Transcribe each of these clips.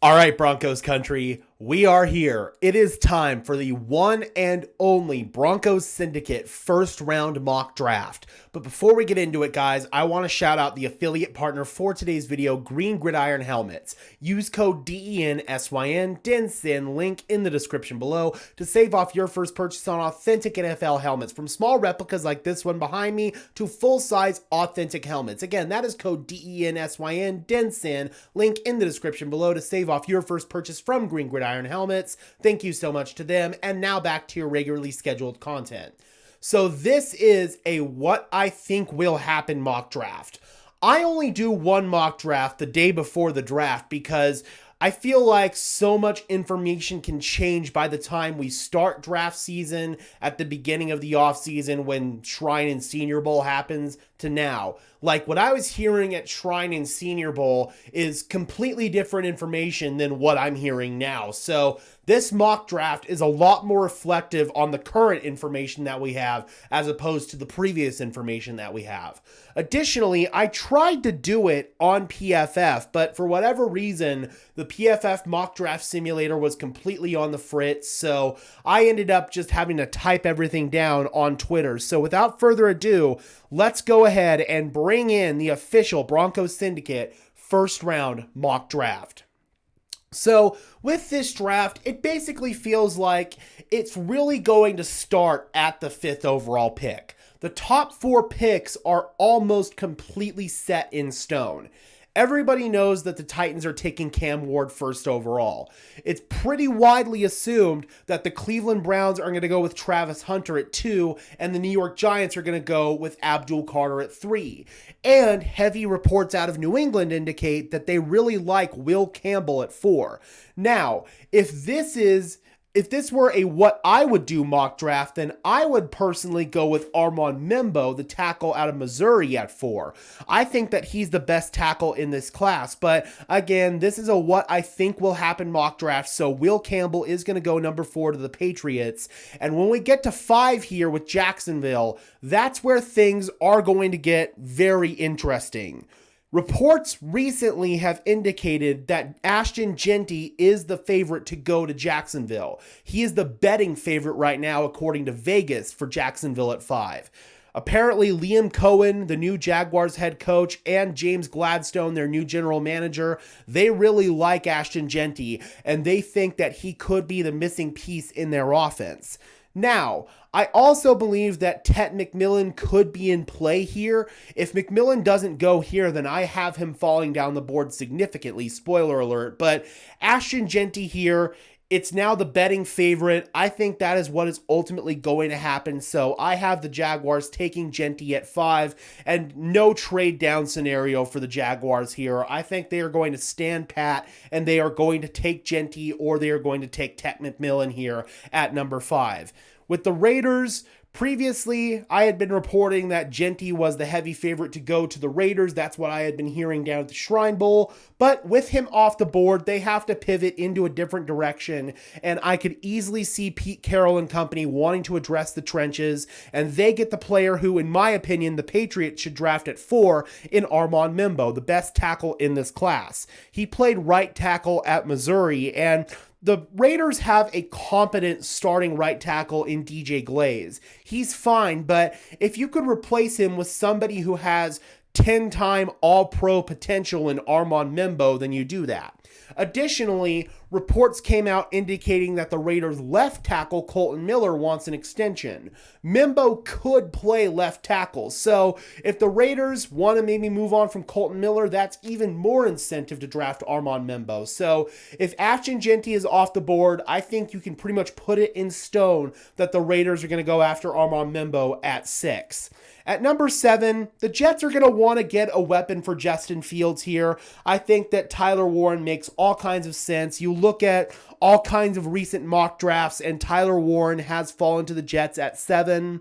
All right, Broncos country, we are here. It is time for the one and only Broncos Syndicate first round mock draft. But before we get into it, guys, I want to shout out the affiliate partner for today's video, Green Gridiron Helmets. Use code DENSYN, DENSYN, link in the description below to save off your first purchase on authentic NFL helmets. From small replicas like this one behind me to full-size authentic helmets. Again, that is code DENSYN, DENSYN, link in the description below to save off your first purchase from Green Gridiron Helmets. Thank you so much to them. And now back to your regularly scheduled content. So this is a what I think will happen mock draft. I only do one mock draft the day before the draft because I feel like so much information can change by the time we start draft season at the beginning of the offseason when Shrine and Senior Bowl happens to now. Like what I was hearing at Shrine and Senior Bowl is completely different information than what I'm hearing now. So this mock draft is a lot more reflective on the current information that we have as opposed to the previous information that we have. Additionally, I tried to do it on PFF, but for whatever reason, the PFF mock draft simulator was completely on the fritz, so I ended up just having to type everything down on Twitter. So without further ado, let's go ahead and bring in the official Broncos Syndicate first round mock draft. So with this draft, it basically feels like it's really going to start at the 5th overall pick. The top 4 picks are almost completely set in stone. Everybody knows that the Titans are taking Cam Ward first overall. It's pretty widely assumed that the Cleveland Browns are going to go with Travis Hunter at 2, and the New York Giants are going to go with Abdul Carter at 3. And heavy reports out of New England indicate that they really like Will Campbell at 4. Now, if this were a what I would do mock draft, then I would personally go with Armand Membo, the tackle out of Missouri, at 4. I think that he's the best tackle in this class, but again, this is a what I think will happen mock draft, so Will Campbell is going to go number 4 to the Patriots, and when we get to 5 here with Jacksonville, that's where things are going to get very interesting. Reports recently have indicated that Ashton Jeanty is the favorite to go to Jacksonville. He is the betting favorite right now, according to Vegas, for Jacksonville at 5. Apparently, Liam Cohen, the new Jaguars head coach, and James Gladstone, their new general manager, they really like Ashton Jeanty, and they think that he could be the missing piece in their offense. Now, I also believe that Tet McMillan could be in play here. If McMillan doesn't go here, then I have him falling down the board significantly, spoiler alert. But Ashton Jeanty here, it's now the betting favorite. I think that is what is ultimately going to happen. So I have the Jaguars taking Jeanty at 5 and no trade down scenario for the Jaguars here. I think they are going to stand pat and they are going to take Jeanty or they are going to take Tet McMillan here at number 5. With the Raiders, previously, I had been reporting that Jeanty was the heavy favorite to go to the Raiders. That's what I had been hearing down at the Shrine Bowl. But with him off the board, they have to pivot into a different direction. And I could easily see Pete Carroll and company wanting to address the trenches. And they get the player who, in my opinion, the Patriots should draft at 4 in Armand Membo, the best tackle in this class. He played right tackle at Missouri, and the Raiders have a competent starting right tackle in DJ Glaze. He's fine, but if you could replace him with somebody who has 10-time All-Pro potential in Armand Membo, then you do that. Additionally, reports came out indicating that the Raiders' left tackle, Colton Miller, wants an extension. Membo could play left tackle, so if the Raiders want to maybe move on from Colton Miller, that's even more incentive to draft Armand Membo. So if Ashton Jeanty is off the board, I think you can pretty much put it in stone that the Raiders are going to go after Armand Membo at 6. At number 7, the Jets are going to want to get a weapon for Justin Fields here. I think that Tyler Warren makes all kinds of sense. You look at all kinds of recent mock drafts, and Tyler Warren has fallen to the Jets at 7.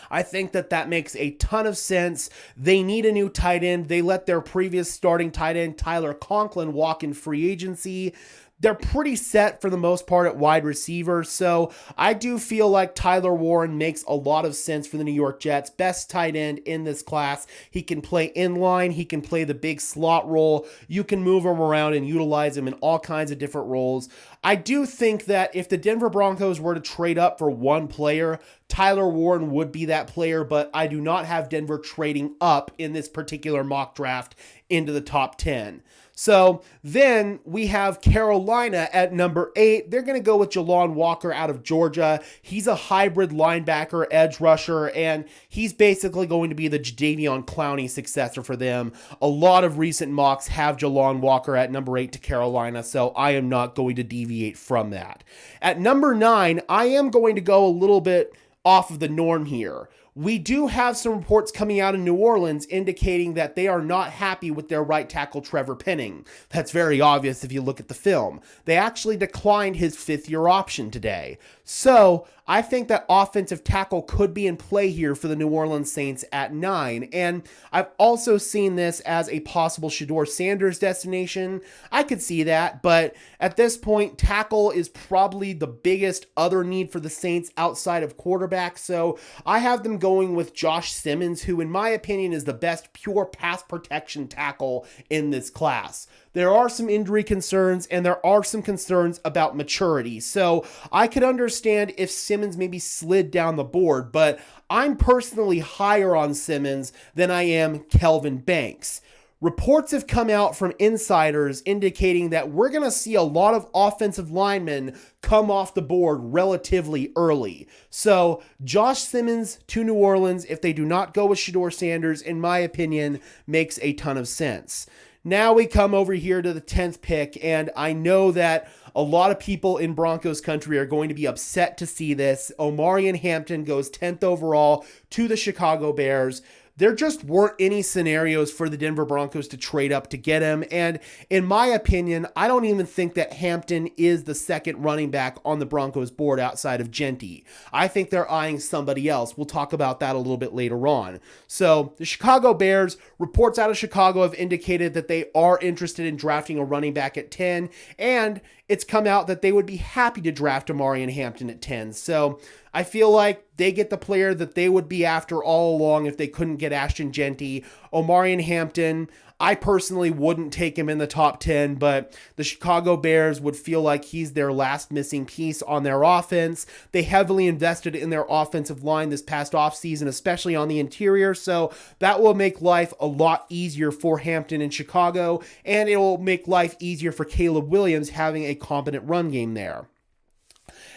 I think that that makes a ton of sense. They need a new tight end. They let their previous starting tight end, Tyler Conklin, walk in free agency. They're pretty set for the most part at wide receiver, so I do feel like Tyler Warren makes a lot of sense for the New York Jets. Best tight end in this class. He can play inline. He can play the big slot role. You can move him around and utilize him in all kinds of different roles. I do think that if the Denver Broncos were to trade up for one player, Tyler Warren would be that player, but I do not have Denver trading up in this particular mock draft into the top 10. So then we have Carolina at number 8. They're going to go with Jalon Walker out of Georgia. He's a hybrid linebacker, edge rusher, and he's basically going to be the Jadeveon Clowney successor for them. A lot of recent mocks have Jalon Walker at number 8 to Carolina, so I am not going to deviate from that. At number 9, I am going to go a little bit off of the norm here. We do have some reports coming out in New Orleans indicating that they are not happy with their right tackle Trevor Penning. That's very obvious if you look at the film. They actually declined his 5th-year option today. So I think that offensive tackle could be in play here for the New Orleans Saints at 9. And I've also seen this as a possible Shedeur Sanders destination. I could see that, but at this point, tackle is probably the biggest other need for the Saints outside of quarterback. So I have them going with Josh Simmons, who in my opinion is the best pure pass protection tackle in this class. There are some injury concerns and there are some concerns about maturity. So I could understand if Simmons maybe slid down the board, but I'm personally higher on Simmons than I am Kelvin Banks. Reports have come out from insiders indicating that we're going to see a lot of offensive linemen come off the board relatively early. So Josh Simmons to New Orleans, if they do not go with Shedeur Sanders, in my opinion, makes a ton of sense. Now we come over here to the 10th pick, and I know that a lot of people in Broncos country are going to be upset to see this. Omarion Hampton goes 10th overall to the Chicago Bears. There just weren't any scenarios for the Denver Broncos to trade up to get him. And in my opinion, I don't even think that Hampton is the second running back on the Broncos board outside of Genty. I think they're eyeing somebody else. We'll talk about that a little bit later on. So the Chicago Bears, reports out of Chicago have indicated that they are interested in drafting a running back at 10. And it's come out that they would be happy to draft Omarion Hampton at 10. So I feel like they get the player that they would be after all along if they couldn't get Ashton Genty. Omarion Hampton, I personally wouldn't take him in the top 10, but the Chicago Bears would feel like he's their last missing piece on their offense. They heavily invested in their offensive line this past offseason, especially on the interior, so that will make life a lot easier for Hampton in Chicago, and it will make life easier for Caleb Williams having a competent run game there.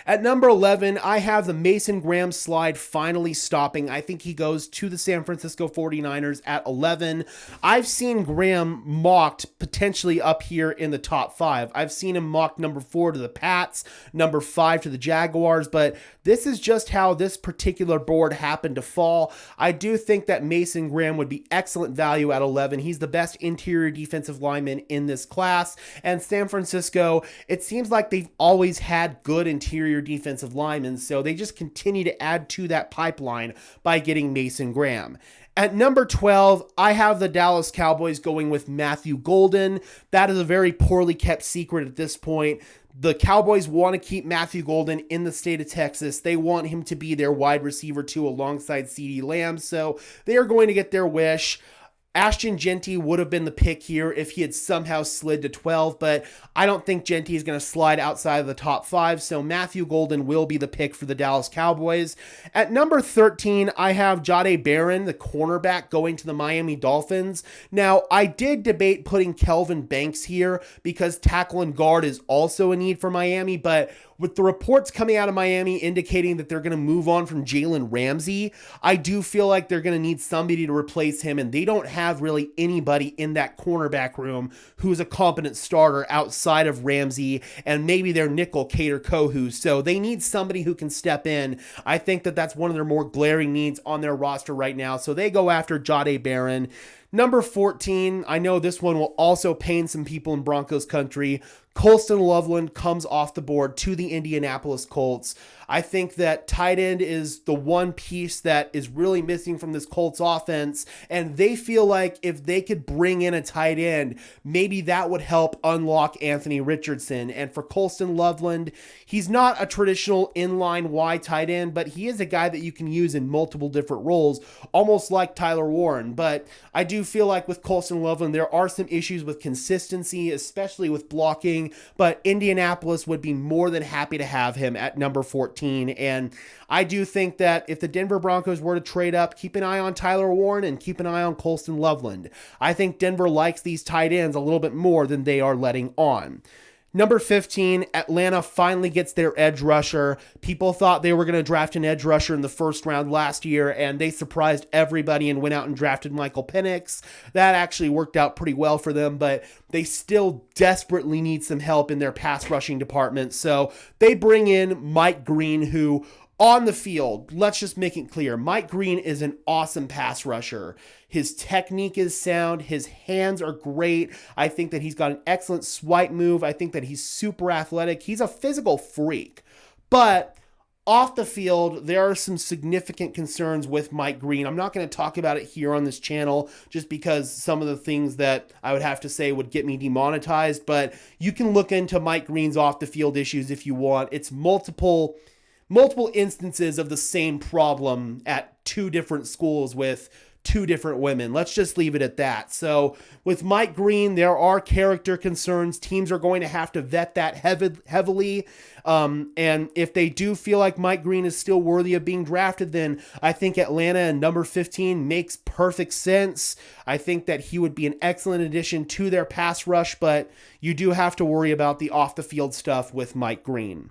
At number 11, I have the Mason Graham slide finally stopping. I think he goes to the San Francisco 49ers at 11. I've seen Graham mocked potentially up here in the top 5. I've seen him mocked number 4 to the Pats, number 5 to the Jaguars, but this is just how this particular board happened to fall. I do think that Mason Graham would be excellent value at 11. He's the best interior defensive lineman in this class, and San Francisco, it seems like they've always had good interior defensive linemen, so they just continue to add to that pipeline by getting Mason Graham. At number 12, I have the Dallas Cowboys going with Matthew Golden. That is a very poorly kept secret at this point. The Cowboys want to keep Matthew Golden in the state of Texas. They want him to be their wide receiver 2 alongside CeeDee Lamb, so they are going to get their wish. Ashton Genty would have been the pick here if he had somehow slid to 12, but I don't think Genty is going to slide outside of the top 5, so Matthew Golden will be the pick for the Dallas Cowboys. At number 13, I have Jahdae Barron, the cornerback, going to the Miami Dolphins. Now, I did debate putting Kelvin Banks here because tackle and guard is also a need for Miami, but with the reports coming out of Miami indicating that they're going to move on from Jalen Ramsey, I do feel like they're going to need somebody to replace him, and they don't have really anybody in that cornerback room who's a competent starter outside of Ramsey and maybe their nickel Kader Kohou, so they need somebody who can step in. I think that that's one of their more glaring needs on their roster right now, so they go after Jahdae Barron. Number 14, I know this one will also pain some people in Broncos country. Colston Loveland comes off the board to the Indianapolis Colts. I think that tight end is the one piece that is really missing from this Colts offense, and they feel like if they could bring in a tight end, maybe that would help unlock Anthony Richardson. And for Colston Loveland, he's not a traditional inline wide tight end, but he is a guy that you can use in multiple different roles, almost like Tyler Warren. But I do feel like with Colston Loveland, there are some issues with consistency, especially with blocking, but Indianapolis would be more than happy to have him at number 14. And I do think that if the Denver Broncos were to trade up, keep an eye on Tyler Warren and keep an eye on Colston Loveland. I think Denver likes these tight ends a little bit more than they are letting on. Number 15, Atlanta finally gets their edge rusher. People thought they were going to draft an edge rusher in the first round last year, and they surprised everybody and went out and drafted Michael Penix. That actually worked out pretty well for them, but they still desperately need some help in their pass rushing department. So they bring in Mike Green, who on the field, let's just make it clear, Mike Green is an awesome pass rusher. His technique is sound. His hands are great. I think that he's got an excellent swipe move. I think that he's super athletic. He's a physical freak. But off the field, there are some significant concerns with Mike Green. I'm not going to talk about it here on this channel just because some of the things that I would have to say would get me demonetized. But you can look into Mike Green's off the field issues if you want. It's multiple instances of the same problem at two different schools with two different women. Let's just leave it at that. So with Mike Green, there are character concerns. Teams are going to have to vet that heavily. And if they do feel like Mike Green is still worthy of being drafted, then I think Atlanta and number 15 makes perfect sense. I think that he would be an excellent addition to their pass rush, but you do have to worry about the off the field stuff with Mike Green.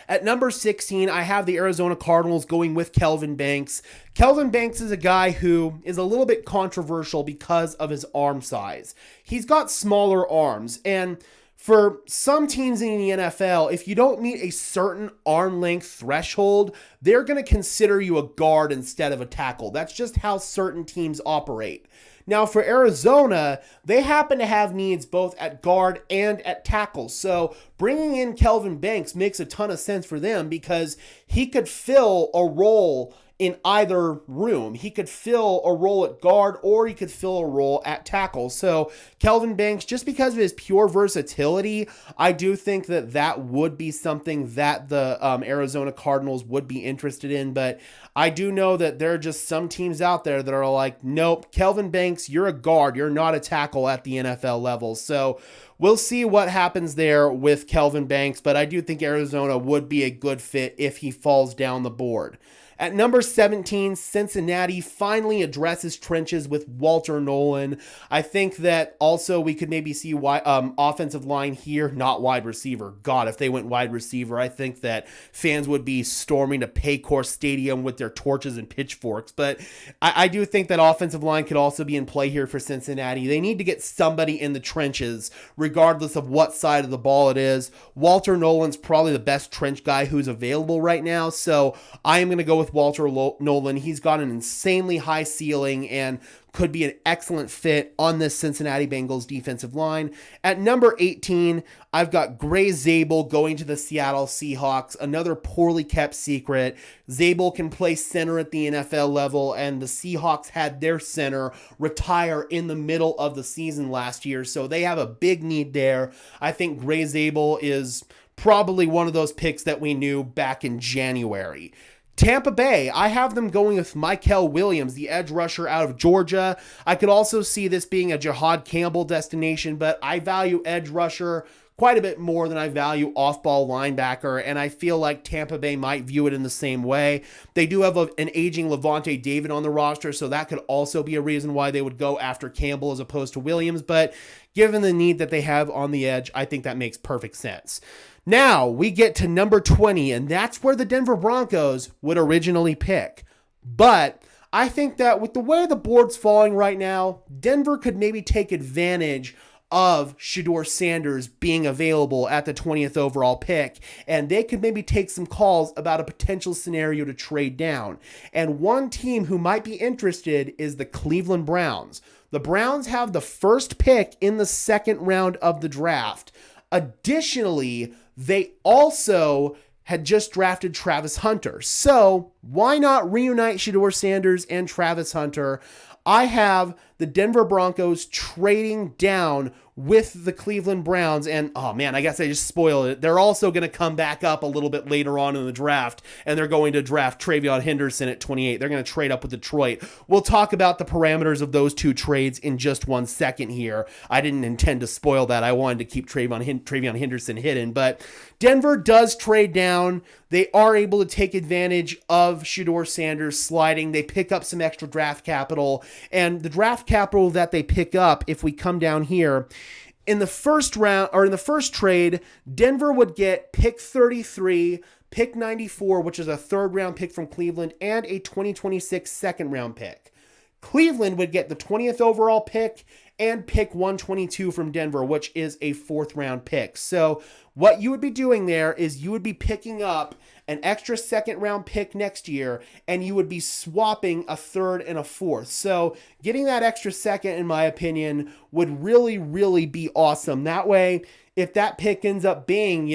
At number 16, I have the Arizona Cardinals going with Kelvin Banks. Kelvin Banks is a guy who is a little bit controversial because of his arm size. He's got smaller arms, and for some teams in the NFL, if you don't meet a certain arm length threshold, they're going to consider you a guard instead of a tackle. That's just how certain teams operate. Now, for Arizona, they happen to have needs both at guard and at tackle. So bringing in Kelvin Banks makes a ton of sense for them because he could fill a role in either room. He could fill a role at guard or he could fill a role at tackle. So Kelvin Banks, just because of his pure versatility, I do think that that would be something that the Arizona Cardinals would be interested in. But I do know that there are just some teams out there that are like, nope, Kelvin Banks, you're a guard. You're not a tackle at the NFL level. So we'll see what happens there with Kelvin Banks. But I do think Arizona would be a good fit if he falls down the board. At number 17, Cincinnati finally addresses trenches with Walter Nolan. I think that also we could maybe see offensive line here, not wide receiver. God, if they went wide receiver, I think that fans would be storming to Paycor Stadium with their torches and pitchforks. But I do think that offensive line could also be in play here for Cincinnati. They need to get somebody in the trenches, regardless of what side of the ball it is. Walter Nolan's probably the best trench guy who's available right now, so I am going to go with Walter Nolan. He's got an insanely high ceiling and could be an excellent fit on this Cincinnati Bengals defensive line. At number 18, I've got Gray Zabel going to the Seattle Seahawks, another poorly kept secret. Zabel can play center at the NFL level, and the Seahawks had their center retire in the middle of the season last year, so they have a big need there. I think Gray Zabel is probably one of those picks that we knew back in January. Tampa Bay, I have them going with Mykel Williams, the edge rusher out of Georgia. I could also see this being a Jahad Campbell destination, but I value edge rusher quite a bit more than I value off-ball linebacker, and I feel like Tampa Bay might view it in the same way. They do have an aging Levante David on the roster, so that could also be a reason why they would go after Campbell as opposed to Williams, but given the need that they have on the edge, I think that makes perfect sense. Now, we get to number 20, and that's where the Denver Broncos would originally pick. But I think that with the way the board's falling right now, Denver could maybe take advantage of Shedeur Sanders being available at the 20th overall pick, and they could maybe take some calls about a potential scenario to trade down. And one team who might be interested is the Cleveland Browns. The Browns have the first pick in the second round of the draft. Additionally, they also had just drafted Travis Hunter. So why not reunite Shedeur Sanders and Travis Hunter? I have the Denver Broncos trading down with the Cleveland Browns, and oh man, I guess I just spoiled it. They're also going to come back up a little bit later on in the draft, and they're going to draft Travion Henderson at 28. They're going to trade up with Detroit. We'll talk about the parameters of those two trades in just 1 second here. I didn't intend to spoil that. I wanted to keep Travion Henderson hidden, but Denver does trade down. They are able to take advantage of Shedeur Sanders sliding. They pick up some extra draft capital, and the draft capital that they pick up, if we come down here, in the first round, or in the first trade, Denver would get pick 33, pick 94, which is a third round pick from Cleveland, and a 2026 second round pick. Cleveland would get the 20th overall pick and pick 122 from Denver, which is a fourth round pick. So what you would be doing there is you would be picking up an extra second round pick next year, and you would be swapping a third and a fourth. So getting that extra second, in my opinion, would really, really be awesome. That way, if that pick ends up being,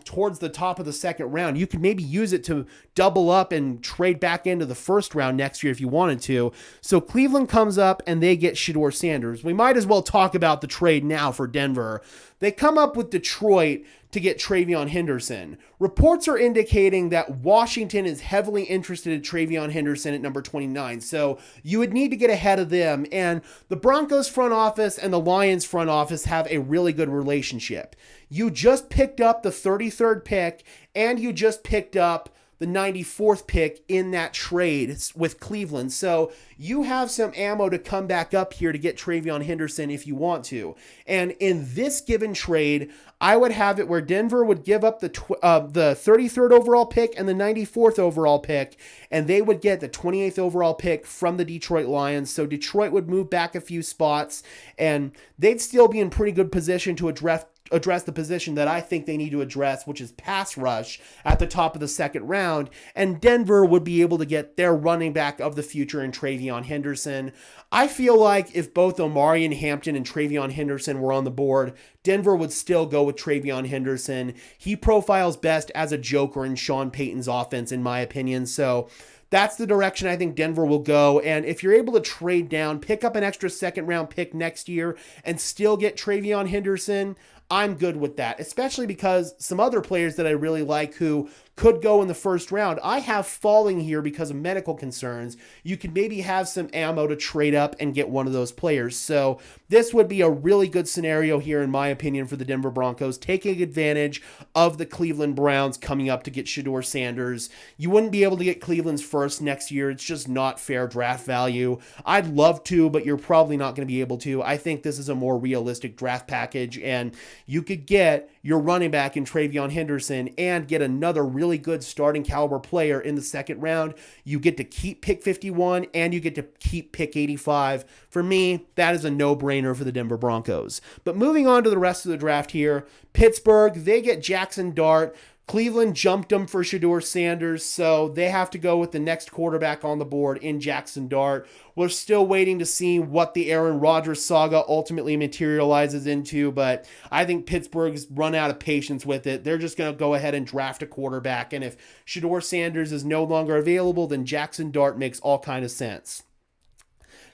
towards the top of the second round, you could maybe use it to double up and trade back into the first round next year if you wanted to. So Cleveland comes up and they get Shedeur Sanders. We might as well talk about the trade now for Denver. They come up with Detroit to get Travion Henderson. Reports are indicating that Washington is heavily interested in Travion Henderson at number 29. So you would need to get ahead of them. And the Broncos front office and the Lions front office have a really good relationship. You just picked up the 33rd pick, and you just picked up the 94th pick in that trade with Cleveland. So you have some ammo to come back up here to get Travion Henderson if you want to. And in this given trade, I would have it where Denver would give up the 33rd overall pick and the 94th overall pick, and they would get the 28th overall pick from the Detroit Lions. So Detroit would move back a few spots, and they'd still be in pretty good position to address the position that I think they need to address, which is pass rush at the top of the second round. And Denver would be able to get their running back of the future in Travion Henderson. I feel like if both Omarion Hampton and Travion Henderson were on the board, Denver would still go with Travion Henderson. He profiles best as a joker in Sean Payton's offense, in my opinion. So that's the direction I think Denver will go. And if you're able to trade down, pick up an extra second round pick next year and still get Travion Henderson, I'm good with that, especially because some other players that I really like who could go in the first round, I have falling here because of medical concerns. You could maybe have some ammo to trade up and get one of those players. So this would be a really good scenario here, in my opinion, for the Denver Broncos, taking advantage of the Cleveland Browns coming up to get Shedeur Sanders. You wouldn't be able to get Cleveland's first next year. It's just not fair draft value. I'd love to, but you're probably not going to be able to. I think this is a more realistic draft package, and you could get your running back in Travion Henderson and get another really good starting caliber player in the second round. You get to keep pick 51 and you get to keep pick 85. For me, that is a no-brainer for the Denver Broncos. But moving on to the rest of the draft here, Pittsburgh, they get Jackson Dart. Cleveland jumped them for Shedeur Sanders, so they have to go with the next quarterback on the board in Jackson Dart. We're still waiting to see what the Aaron Rodgers saga ultimately materializes into, but I think Pittsburgh's run out of patience with it. They're just going to go ahead and draft a quarterback, and if Shedeur Sanders is no longer available, then Jackson Dart makes all kind of sense.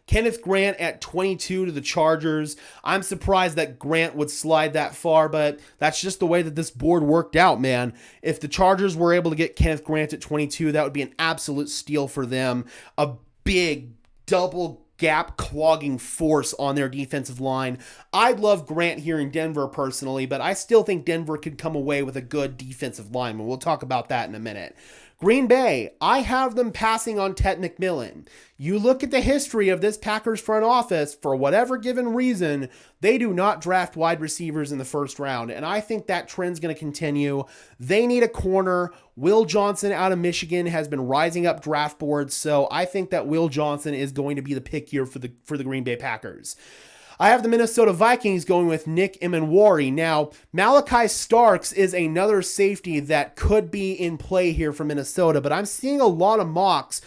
Kenneth Grant at 22 to the Chargers. I'm surprised that Grant would slide that far, but that's just the way that this board worked out, man. If the Chargers were able to get Kenneth Grant at 22, that would be an absolute steal for them. A big double gap clogging force on their defensive line. I'd love Grant here in Denver personally, but I still think Denver could come away with a good defensive lineman. We'll talk about that in a minute. Green Bay, I have them passing on Ted McMillan. You look at the history of this Packers front office, for whatever given reason, they do not draft wide receivers in the first round, and I think that trend's going to continue. They need a corner. Will Johnson out of Michigan has been rising up draft boards, so I think that Will Johnson is going to be the pick here for the Green Bay Packers. I have the Minnesota Vikings going with Nick Emenwari. Now, Malachi Starks is another safety that could be in play here for Minnesota, but I'm seeing a lot of mocks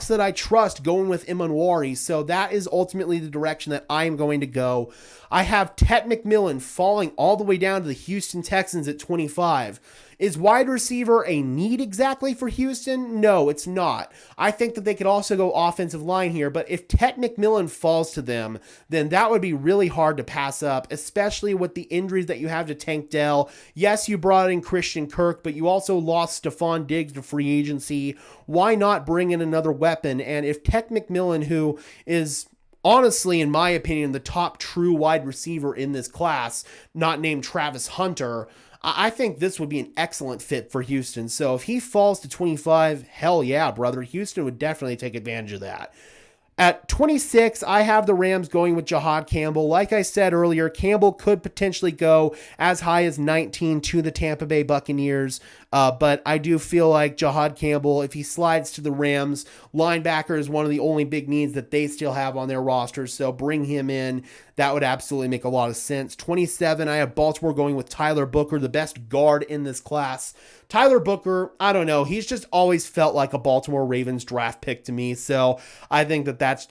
that I trust going with Emenwari, so that is ultimately the direction that I am going to go. I have Ted McMillan falling all the way down to the Houston Texans at 25. Is wide receiver a need exactly for Houston? No, it's not. I think that they could also go offensive line here, but if Ted McMillan falls to them, then that would be really hard to pass up, especially with the injuries that you have to Tank Dell. Yes, you brought in Christian Kirk, but you also lost Stephon Diggs to free agency. Why not bring in another weapon? And if Ted McMillan, who is honestly, in my opinion, the top true wide receiver in this class, not named Travis Hunter, I think this would be an excellent fit for Houston. So if he falls to 25, hell yeah, brother. Houston would definitely take advantage of that. At 26, I have the Rams going with Jahad Campbell. Like I said earlier, Campbell could potentially go as high as 19 to the Tampa Bay Buccaneers. But I do feel like Jahad Campbell, if he slides to the Rams, linebacker is one of the only big needs that they still have on their roster. So bring him in. That would absolutely make a lot of sense. 27, I have Baltimore going with Tyler Booker, the best guard in this class. Tyler Booker, I don't know. He's just always felt like a Baltimore Ravens draft pick to me. So I think that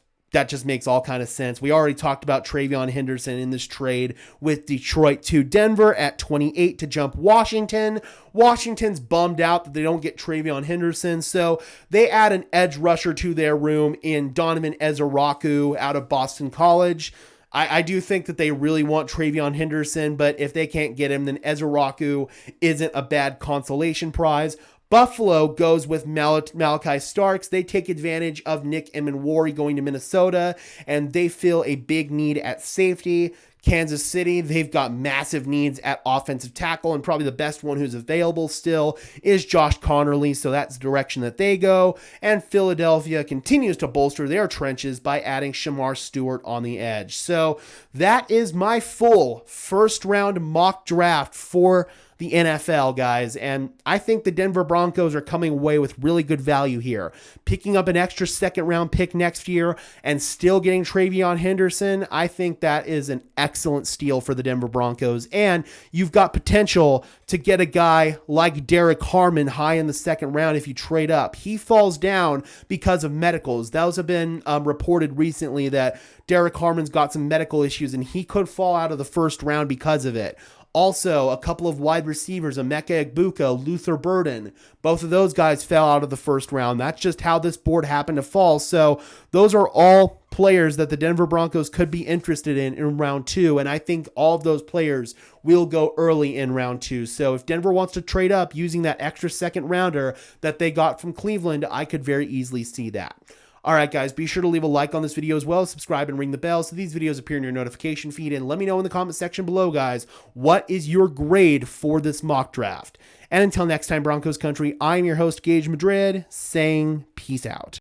just makes all kind of sense. We already talked about Travion Henderson in this trade with Detroit to Denver at 28 to jump Washington. Washington's bummed out that they don't get Travion Henderson, so they add an edge rusher to their room in Donovan Ezeraku out of Boston College. I do think that they really want Travion Henderson, but if they can't get him, then Ezeraku isn't a bad consolation prize. Buffalo goes with Malachi Starks. They take advantage of Nick Emenwari going to Minnesota, and they fill a big need at safety. Kansas City, they've got massive needs at offensive tackle, and probably the best one who's available still is Josh Connerly, so that's the direction that they go. And Philadelphia continues to bolster their trenches by adding Shamar Stewart on the edge. So that is my full first-round mock draft for the NFL, guys, and I think the Denver Broncos are coming away with really good value here. Picking up an extra second-round pick next year and still getting Travion Henderson, I think that is an excellent steal for the Denver Broncos, and you've got potential to get a guy like Derek Harmon high in the second round if you trade up. He falls down because of medicals. Those have been reported recently that Derek Harmon's got some medical issues, and he could fall out of the first round because of it. Also, a couple of wide receivers, Emeka Egbuka, Luther Burden, both of those guys fell out of the first round. That's just how this board happened to fall. So those are all players that the Denver Broncos could be interested in round 2. And I think all of those players will go early in round 2. So if Denver wants to trade up using that extra second rounder that they got from Cleveland, I could very easily see that. All right, guys, be sure to leave a like on this video as well, subscribe and ring the bell so these videos appear in your notification feed, and let me know in the comment section below, guys, what is your grade for this mock draft? And until next time, Broncos country, I'm your host, Gage Madrid, saying peace out.